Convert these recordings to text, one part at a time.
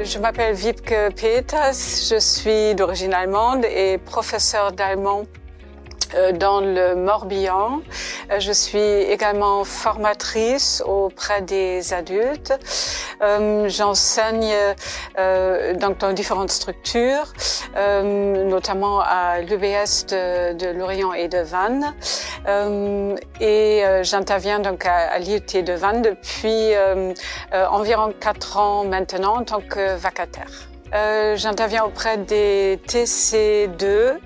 Je m'appelle Wiebke Peters, je suis d'origine allemande et professeure d'allemand dans le Morbihan. Je suis également formatrice auprès des adultes. J'enseigne donc dans différentes structures, notamment à l'UBS de Lorient et de Vannes. J'interviens donc à l'IUT de Vannes depuis environ 4 ans maintenant en tant que vacataire. J'interviens auprès des TC2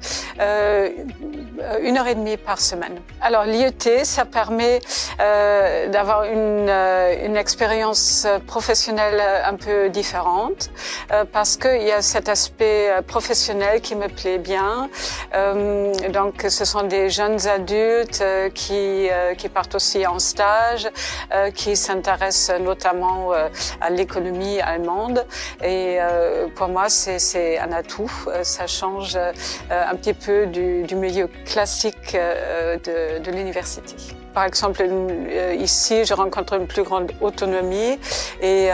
1h30 par semaine. Alors l'IUT, ça permet d'avoir une expérience professionnelle un peu différente parce qu'il y a cet aspect professionnel qui me plaît bien. Donc ce sont des jeunes adultes qui partent aussi en stage, qui s'intéressent notamment à l'économie allemande et pour moi, c'est un atout. Ça change un petit peu du milieu classique de l'université. Par exemple, ici, je rencontre une plus grande autonomie et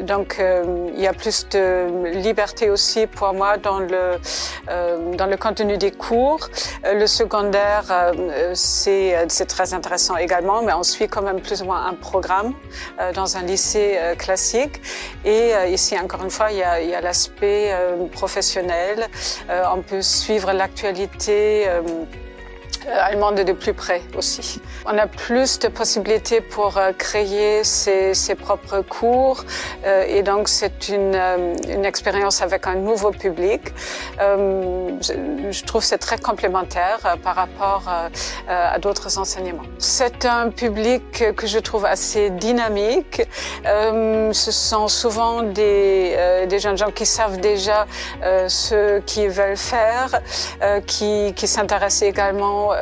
donc il y a plus de liberté aussi pour moi dans le contenu des cours. Le secondaire, c'est très intéressant également, mais on suit quand même plus ou moins un programme dans un lycée classique. Et ici, encore une fois, il y a l'aspect professionnel. On peut suivre l'actualité allemande de plus près aussi. On a plus de possibilités pour créer ses propres cours et donc c'est une expérience avec un nouveau public. Je trouve que c'est très complémentaire par rapport à d'autres enseignements. C'est un public que je trouve assez dynamique. Ce sont souvent des jeunes gens qui savent déjà ce qu'ils veulent faire, qui s'intéressent également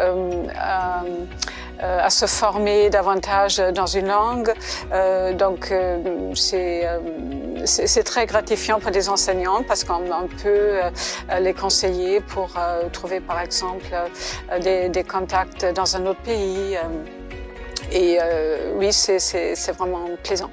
à se former davantage dans une langue. Donc c'est très gratifiant pour des enseignants parce qu'on peut les conseiller pour trouver par exemple des contacts dans un autre pays. Et oui, c'est vraiment plaisant.